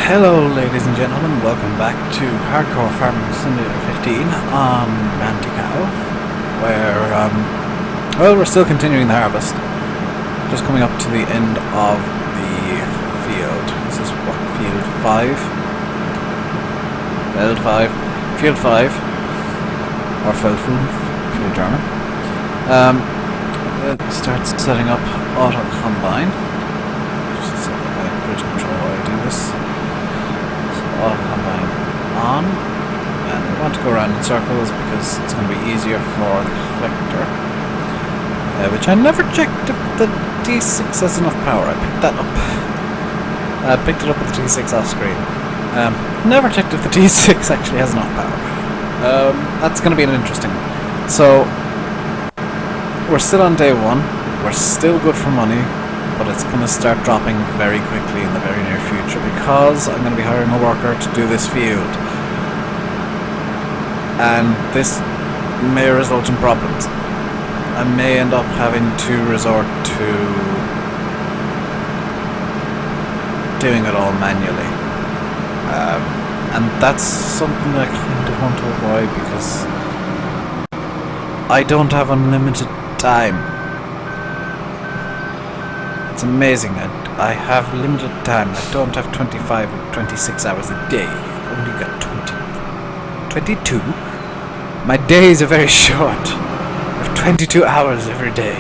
Hello ladies and gentlemen, welcome back to Hardcore Farming Simulator 15 on Bantikow, where, well, we're still continuing the harvest. Just coming up to the end of the field. This is what, field 5? Field 5. Field 5. Or Feld 5, if you're German. It starts setting up auto combine. Just set up my bridge control while I do this. Auto combine on, and I want to go around in circles because it's going to be easier for the collector, which I never checked if the D6 has enough power. I picked that up. I picked it up with the D6 off screen. Never checked if the D6 actually has enough power. That's going to be an interesting one. So we're still on day 1. We're still good for money, but it's going to start dropping very quickly in the very near future because I'm going to be hiring a worker to do this field. And this may result in problems. I may end up having to resort to doing it all manually. And that's something I kind of want to avoid because I don't have unlimited time. It's amazing. I have limited time. I don't have 25 or 26 hours a day. I only got 22. My days are very short. I have 22 hours every day.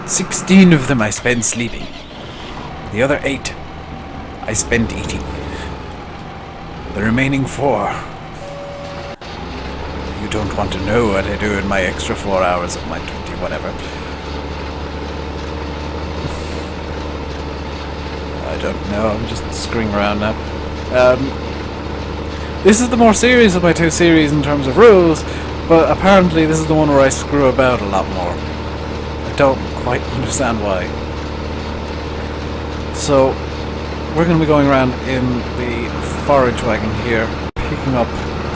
16 of them I spend sleeping. The other 8 I spend eating. The remaining 4, you don't want to know what I do in my extra 4 hours of my 20 whatever. I don't know, I'm just screwing around now. This is the more serious of my 2 series in terms of rules, but apparently this is the one where I screw about a lot more. I don't quite understand why. So, we're going to be going around in the forage wagon here, picking up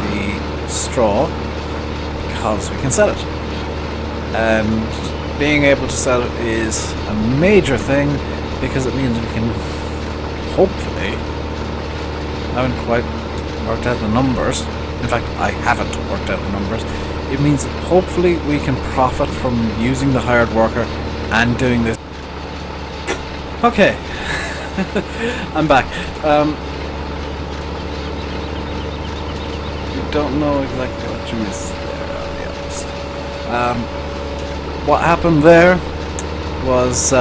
the straw, because we can sell it. And being able to sell it is a major thing, because it means we can hopefully, I haven't quite worked out the numbers, in fact I haven't worked out the numbers, it means that hopefully we can profit from using the hired worker and doing this. Okay, I'm back. You don't know exactly what you missed there, I'll be honest. What happened there was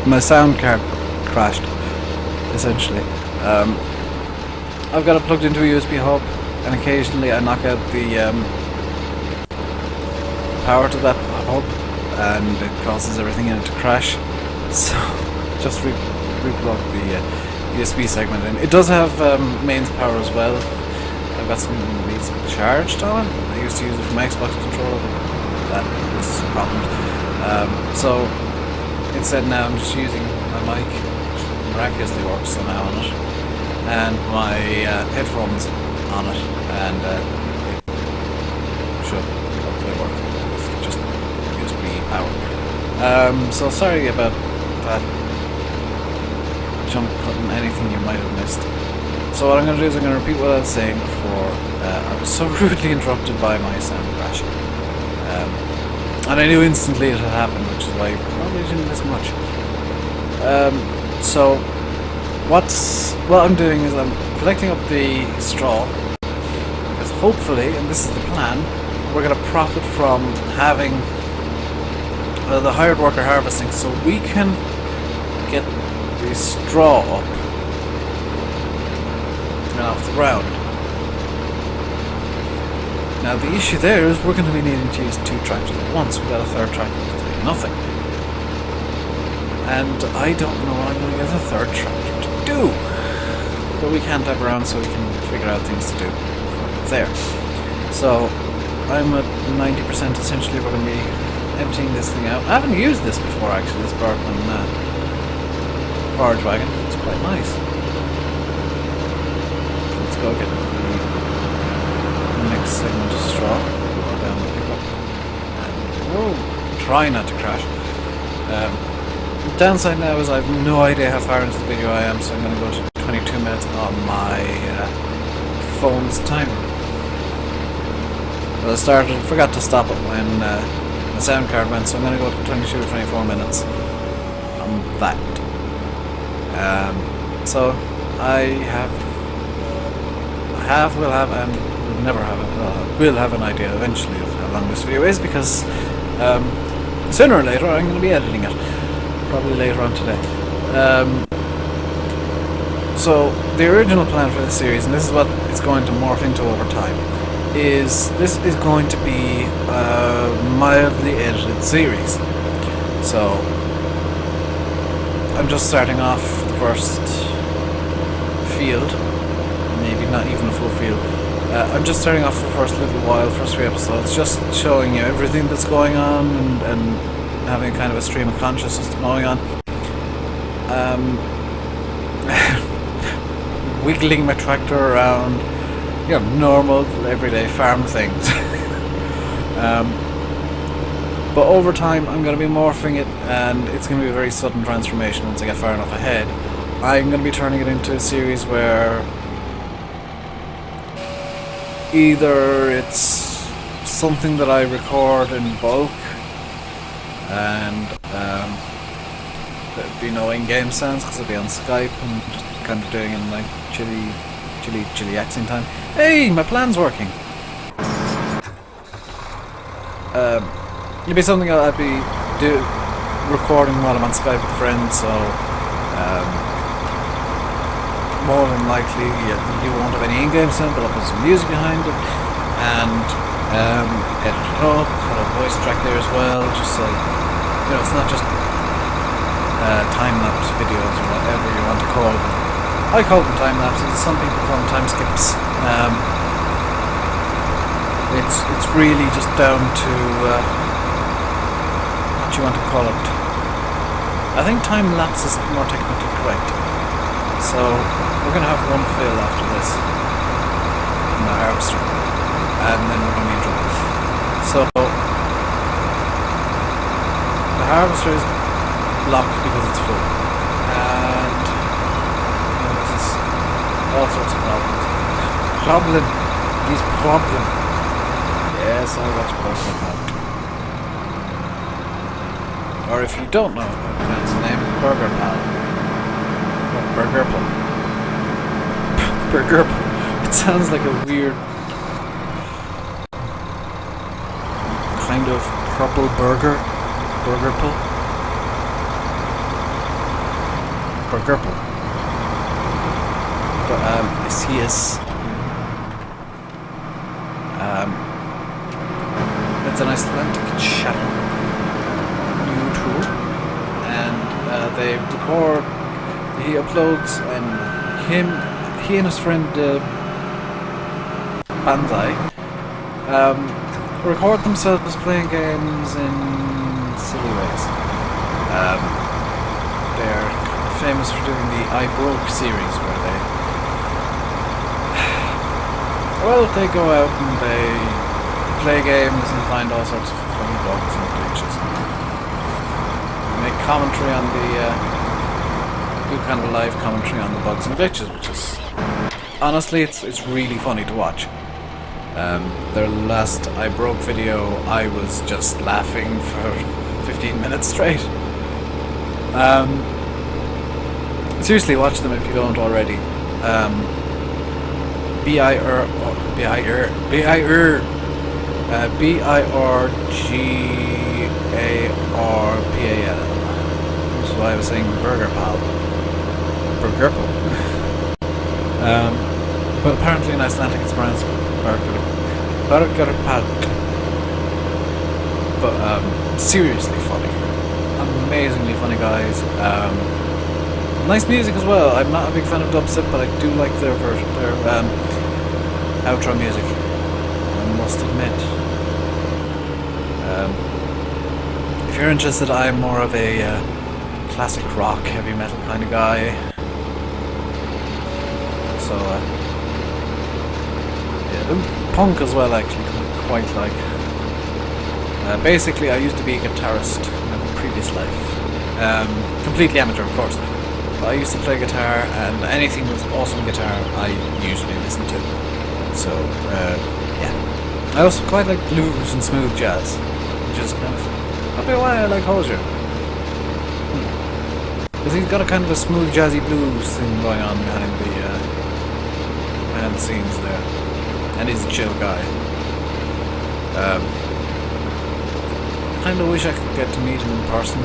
my sound card crashed, essentially. I've got it plugged into a USB hub, and occasionally I knock out the power to that hub, and it causes everything in it to crash. So just replug the USB segment in. It does have mains power as well. I've got something that needs to be charged on it. I used to use it for my Xbox controller, but that was a problem. So instead now I'm just using my mic, which miraculously works somehow on it, and my headphones on it, and it should hopefully work with just USB power. So sorry about that jump cutting anything you might have missed. So what I'm going to do is I'm going to repeat what I was saying before I was so rudely interrupted by my sound crashing. And I knew instantly it had happened, which is why I probably didn't miss much. So what I'm doing is I'm collecting up the straw, because hopefully, and this is the plan, we're going to profit from having the hired worker harvesting, so we can get the straw up and off the ground. Now the issue there is we're going to be needing to use 2 tractors at once. We've got a 3rd tractor to do nothing. And I don't know what I'm going to get a 3rd tractor to do. But we can type around so we can figure out things to do there. So I'm at 90% essentially. We're going to be emptying this thing out. I haven't used this before actually, this Bergman forage wagon. It's quite nice. So let's go get the next segment of straw. Go down the pickup. And whoa, try not to crash. The downside now is I have no idea how far into the video I am, so I'm going to go to 22 minutes on my phone's timer. But I forgot to stop it when the sound card went, so I'm going to go to 22 or 24 minutes on that. So will have, and never have, will have an idea eventually of how long this video is, because sooner or later I'm going to be editing it, probably later on today. So the original plan for this series, and this is what it's going to morph into over time, is this is going to be a mildly edited series. So I'm just starting off the first field, maybe not even a full field. I'm just starting off the first little while, first 3 episodes, just showing you everything that's going on and having kind of a stream of consciousness going on. Wiggling my tractor around, you know, normal, everyday farm things. But over time, I'm going to be morphing it, and it's going to be a very sudden transformation once I get far enough ahead. I'm going to be turning it into a series where either it's something that I record in bulk, and there'd be no in-game sounds because it'll be on Skype and just kind of doing it in like chilly accent time. Hey, my plan's working. It'll be something I'd be recording while I'm on Skype with friends, so more than likely you won't have any in-game sound, but I'll put some music behind it and edit it up, put a voice track there as well, just so you know it's not just time-lapse videos or whatever you want to call them. I call them time-lapses, some people call them time skips. It's really just down to what you want to call it. I think time-lapse is more technically correct. So we're going to have one fill after this in the harvester, and then we're going to be in trouble. So the harvester is locked because it's full, and this is all sorts of problems. He's problem. Yes, I watch Burger Pal. Or if you don't know how to pronounce the name, Burger Pal. Burger Pal. Burger Pal. It sounds like a weird kind of purple burger. Burger Pal. Burger Pal. But he is it's an Icelandic channel, YouTube, and they record. He uploads, and he and his friend Banzai record themselves playing games in silly ways. They're famous for doing the I Broke series, where they go out and they play games and find all sorts of funny bugs and glitches. Make commentary on do kind of a live commentary on the bugs and glitches, which is honestly it's really funny to watch. Their last I Broke video, I was just laughing for 15 minutes straight. Seriously, watch them if you don't already. BIRGARPAL. That's why I was saying Burger Pal. Burger Pal. But apparently in Icelandic it's pronounced Burger Pal. But seriously funny. Amazingly funny guys. Nice music as well. I'm not a big fan of dubstep, but I do like their outro music, I must admit. If you're interested, I'm more of a classic rock, heavy metal kind of guy. So, yeah, punk as well, actually, quite like. Basically, I used to be a guitarist in a previous life. Completely amateur, of course. But I used to play guitar, and anything with awesome guitar I usually listen to. So, yeah. I also quite like blues and smooth jazz, which is kind of probably why I like Hozier. Because he's got a kind of a smooth jazzy blues thing going on behind the scenes there. And he's a chill guy. Kind of wish I could get to meet him in person.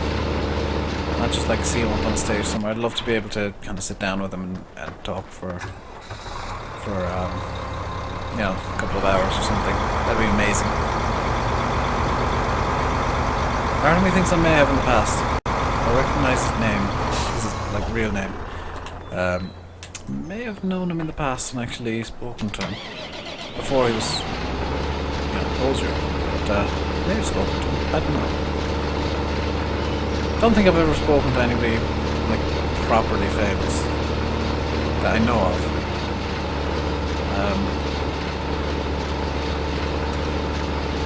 Not just like see him up on stage somewhere. I'd love to be able to kind of sit down with him and talk for you know, a couple of hours or something. That'd be amazing. Part of me thinks I may have in the past. I recognise his name. This is like real name. May have known him in the past and actually spoken to him before he was, you know, Hozier. But may have spoken to him. I don't know. Don't think I've ever spoken to anybody like properly famous that I know of.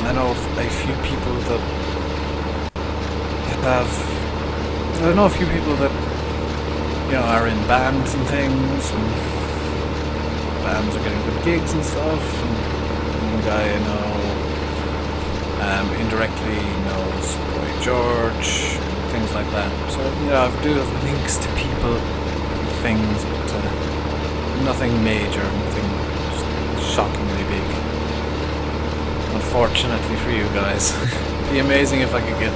I know of a few people that I know a few people that, you know, are in bands and things, and bands are getting good gigs and stuff. And one guy I know indirectly knows Boy George, things like that. So, you know, I do have links to people and things, but nothing major, nothing just shockingly big. Unfortunately for you guys. It'd be amazing if I could get,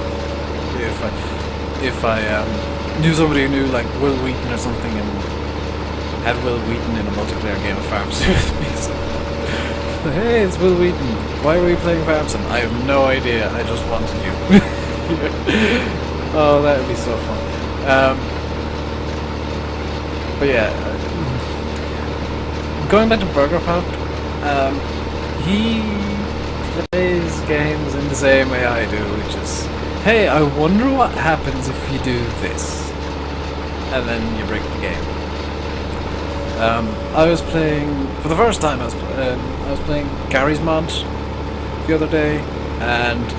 if I knew somebody who knew like Will Wheaton or something and had Will Wheaton in a multiplayer game of Farm Sim with me. So, hey, it's Will Wheaton. Why were you playing Farm Sim? I have no idea. I just wanted you. Oh, that would be so fun. But yeah, going back to Burger Pop, he plays games in the same way I do, which is, hey, I wonder what happens if you do this, and then you break the game. I was playing for the first time. I was playing Gary's Mod the other day, and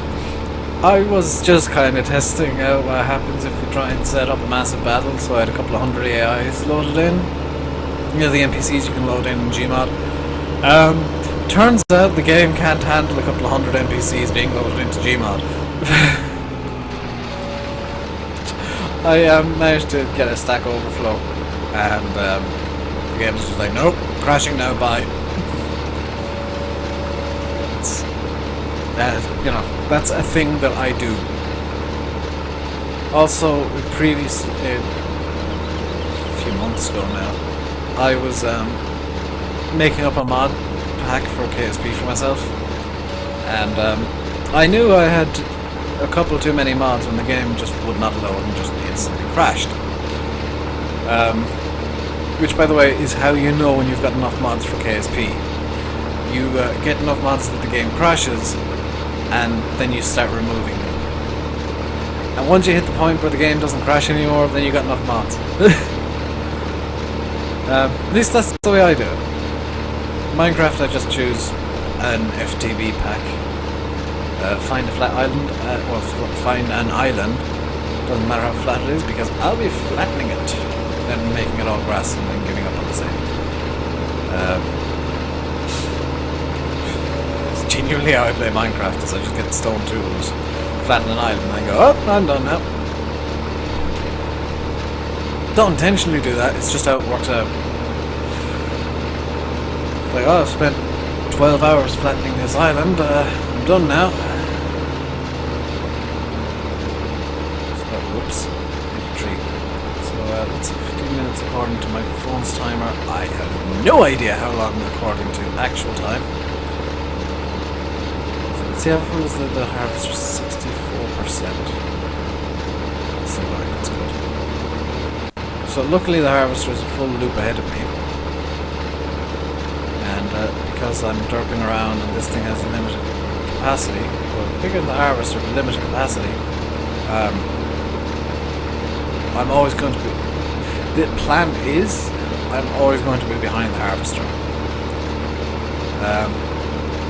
I was just kind of testing out what happens if we try and set up a massive battle. So I had a couple of hundred AIs loaded in. You know, the NPCs you can load in Gmod. Turns out the game can't handle a couple of hundred NPCs being loaded into Gmod. I managed to get a Stack Overflow, and the game was just like, nope, crashing now, bye. You know, that's a thing that I do. Also, previously, a few months ago now, I was making up a mod pack for KSP for myself, and I knew I had a couple too many mods when the game just would not load and just instantly crashed. Which, by the way, is how you know when you've got enough mods for KSP. You get enough mods that the game crashes, and then you start removing them. And once you hit the point where the game doesn't crash anymore, then you got enough mods. At least that's the way I do it. Minecraft, I just choose an FTB pack. Find a flat island, find an island. Doesn't matter how flat it is, because I'll be flattening it, then making it all grass, and then giving up on the same. It's genuinely how I play Minecraft, is I just get stone tools, flatten an island, and I go, oh, I'm done now. Don't intentionally do that, it's just how it works out. Like, oh, I've spent 12 hours flattening this island, I'm done now. So, whoops, hit a tree. So, that's 15 minutes according to my phone's timer. I have no idea how long according to actual time. So, let's see how full is the harvester, 64%. That's the line, that's good. So, luckily the harvester is a full loop ahead of me. And because I'm derping around and this thing has a limited capacity, well, bigger than the harvester but limited capacity, I'm always going to be, the plan is, I'm always going to be behind the harvester.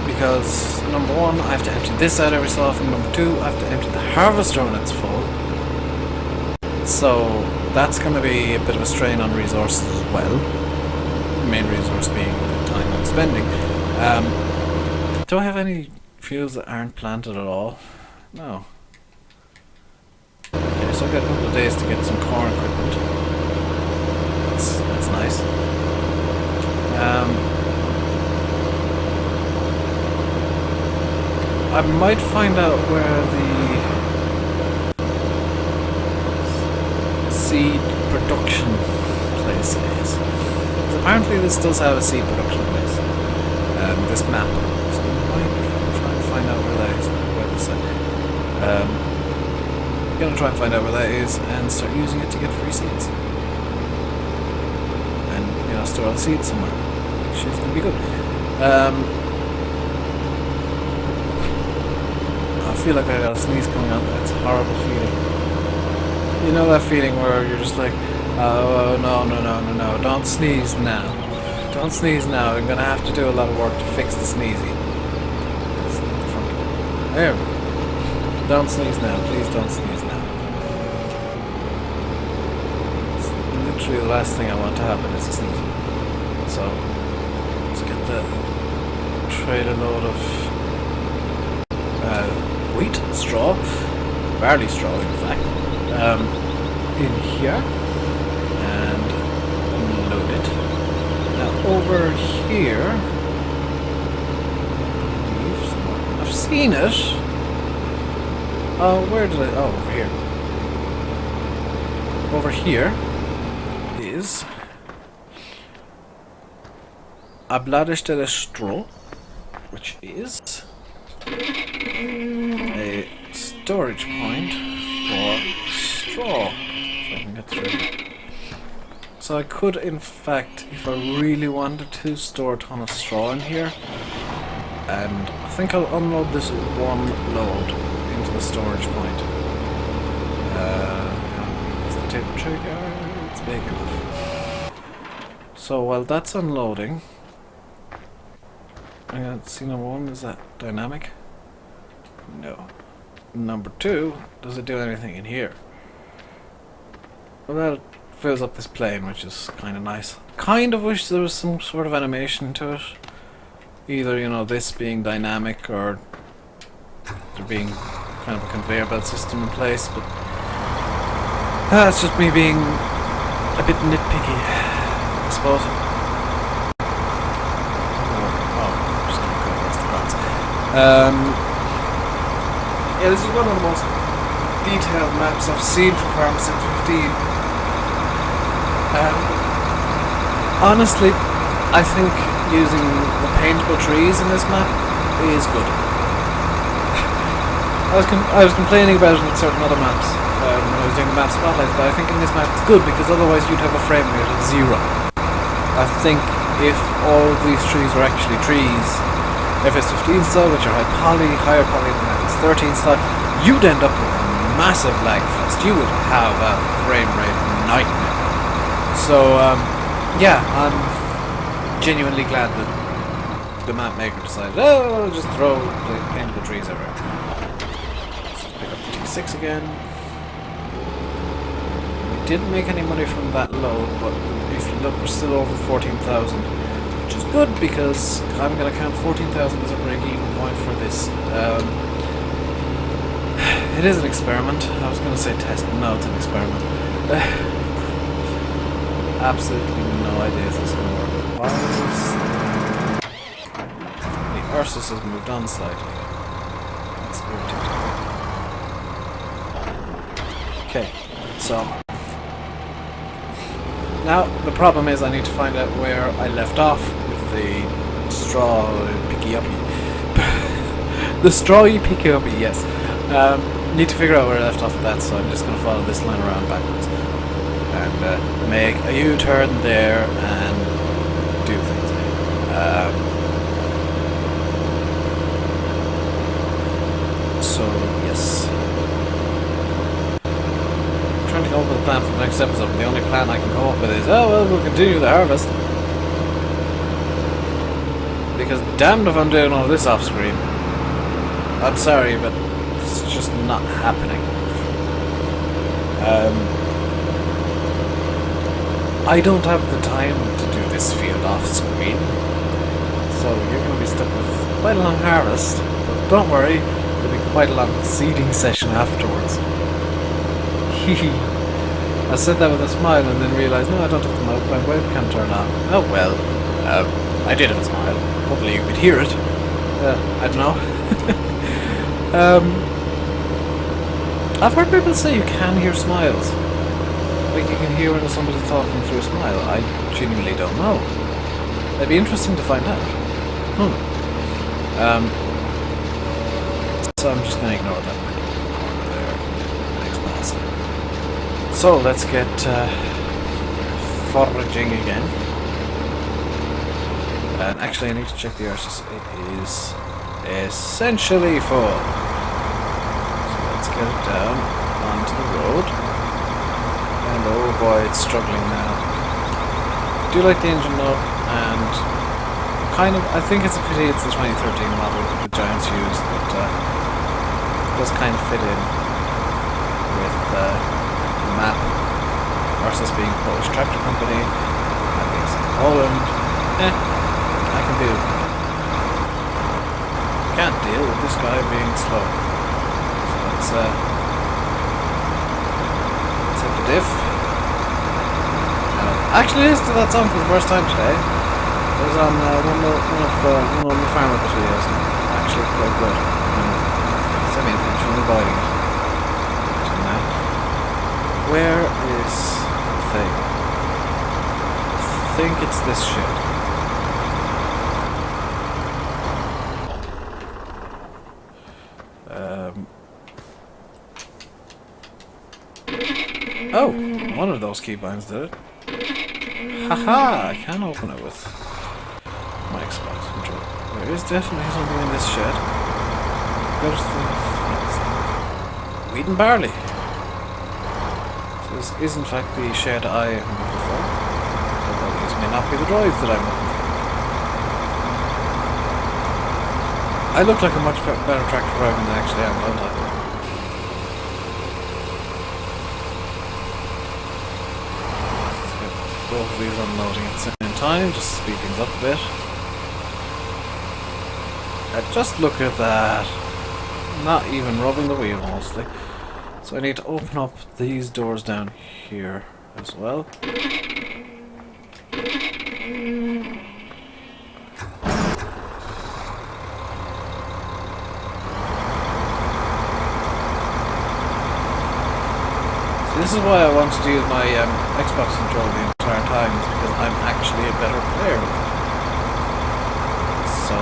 Because, number one, I have to empty this out every so often, number two, I have to empty the harvester when it's full. So that's going to be a bit of a strain on resources as well. The main resource being the time I'm spending. Do I have any fields that aren't planted at all? No. Okay, so I've got a couple of days to get some corn equipment. That's nice. I might find out where the seed production place is. Because apparently this does have a seed production place. This map. So I might try and find out where that is. I'm gonna try and find out where that is and start using it to get free seeds. And, you know, store all the seeds somewhere. Which is gonna be good. I feel like I got a sneeze coming on. That's a horrible feeling. You know that feeling where you're just like, oh no, don't sneeze now. Don't sneeze now. I'm gonna have to do a lot of work to fix the sneezy. There we go. Don't sneeze now. Please don't sneeze now. It's literally the last thing I want to happen is a sneezy. So let's get the trailer load of wheat, straw, barley straw in fact, in here and unload it. Now over here, I've seen it. Oh, where did I? Oh, over here. Over here is a Bladderstelle straw, which is a storage point for straw. So I can get through. So I could, in fact, if I really wanted to, store a ton of straw in here. And I think I'll unload this one load into the storage point. Is the tip trigger? It's big enough. So while that's unloading, I got see number one, is that dynamic? No. Number two, does it do anything in here? Well, that fills up this plane, which is kind of nice. Kind of wish there was some sort of animation to it. Either, you know, this being dynamic or there being kind of a conveyor belt system in place, but that's just me being a bit nitpicky, I suppose. Yeah, this is one of the most detailed maps I've seen for Farm Sim 15. Honestly, I think using the paintable trees in this map is good. I was complaining about it in certain other maps when I was doing the map spotlights, but I think in this map it's good because otherwise you'd have a frame rate of 0. I think if all these trees were actually trees, FS15 style, which are higher poly than FS13 style, you'd end up with a massive lag fest. You would have a frame rate nightmare. So, yeah, I'm genuinely glad that the map maker decided, oh, I'll just throw the paintable trees everywhere. Let's pick up the T6 again. We didn't make any money from that load, but if you look, we're still over 14,000. Which is good because I'm going to count 14,000 as a break-even point for this. It is an experiment. I was going to say test, but no, it's an experiment. Absolutely no idea if this is going to work. Why is the Ursus has moved on slightly? That's irritating. Okay, so now the problem is I need to find out where I left off with the straw picky-uppy. The strawy picky-uppy, yes. Need to figure out where I left off with that, so I'm just going to follow this line around backwards and make a U-turn there and do things. So yes, I'm trying to come up with a plan for the next episode. The only plan I can come up with is, oh well, we'll continue the harvest, because damned if I'm doing all this off screen. I'm sorry, but it's just not happening. I don't have the time to do this field off screen, so you're going to be stuck with quite a long harvest, but don't worry, there'll be quite a long seeding session afterwards. I said that with a smile and then realised, no, I don't have my webcam turned on. Oh well, I did have a smile. Hopefully you could hear it. I don't know. I've heard people say you can hear smiles. Like you can hear when somebody's talking through a smile. I genuinely don't know. It'd be interesting to find out. So I'm just going to ignore that corner there. Next pass. So let's get foraging again. And actually I need to check the RSS. It is essentially full. So let's get it down onto the road. And oh boy, it's struggling now. I do like the engine though, and kind of, I think it's a pity it's the 2013 model the Giants used, but it does kind of fit in with the map versus being a Polish tractor company and being set in Poland. I can deal with it. Can't deal with this guy being slow. So let's hit the diff. Actually listened to that song for the first time today. It was on one of the farm up videos, and actually quite good. Semi-intentionally avoiding it. Where is the thing? I think it's this shit. Oh, one of those keybinds did it. Haha, I can open it with my Xbox controller. There is definitely something in this shed. There's wheat and barley. So this is in fact the shed I am looking for. Although these may not be the drives that I'm looking for. I look like a much better tractor driver than I actually am, don't I? Both of these unloading at the same time, just to speed things up a bit. Just look at that. Not even rubbing the wheel mostly. So I need to open up these doors down here as well. So this is why I wanted to use my Xbox controller the entire time, is because I'm actually a better player with it. So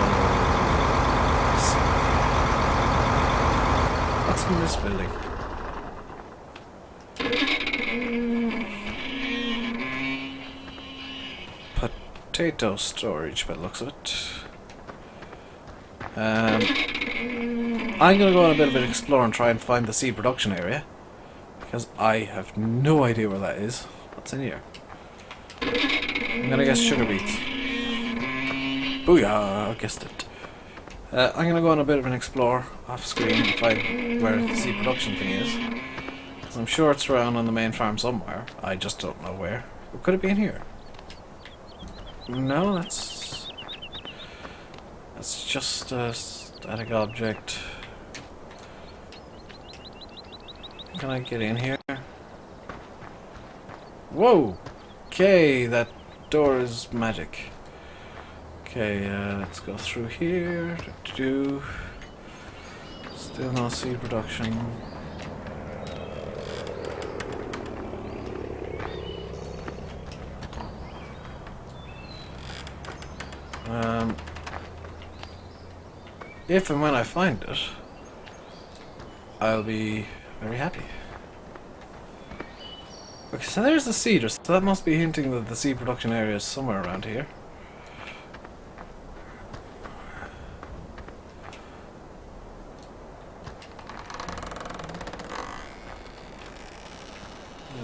let's see. What's in this building? Potato storage by the looks of it. I'm gonna go on a bit of an explore and try and find the seed production area, because I have no idea where that is. What's in here? I'm gonna guess sugar beets. Booyah! I guessed it. I'm gonna go on a bit of an explore off screen and find where the seed production thing is. Because I'm sure it's around on the main farm somewhere. I just don't know where. Or could it be in here? No, that's just a static object. Can I get in here? Whoa! Okay, that door is magic. Okay, let's go through here. Still no seed production. If and when I find it, I'll be very happy. Okay, so there's the cedar, so that must be hinting that the seed production area is somewhere around here.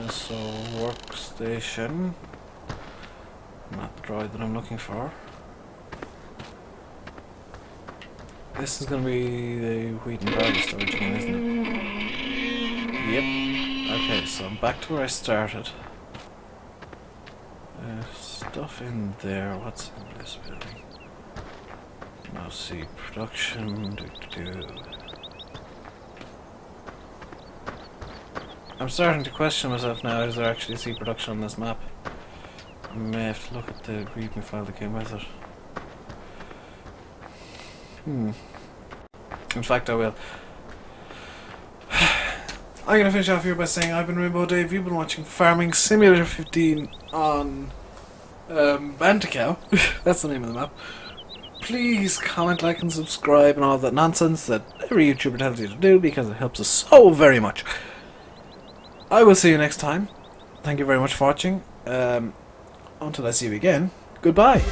So, workstation. Not the droid that I'm looking for. This is going to be the wheat and barley storage again, isn't it? Yep. Okay, so I'm back to where I started. Stuff in there. What's in this building? Now see production. I'm starting to question myself now. Is there actually C production on this map? I may have to look at the readme file that came with it. In fact, I will. I'm gonna finish off here by saying I've been Rainbow Dave. You've been watching Farming Simulator 15 on Bantikow. That's the name of the map. Please comment, like, and subscribe, and all that nonsense that every YouTuber tells you to do, because it helps us so very much. I will see you next time. Thank you very much for watching. Until I see you again, goodbye.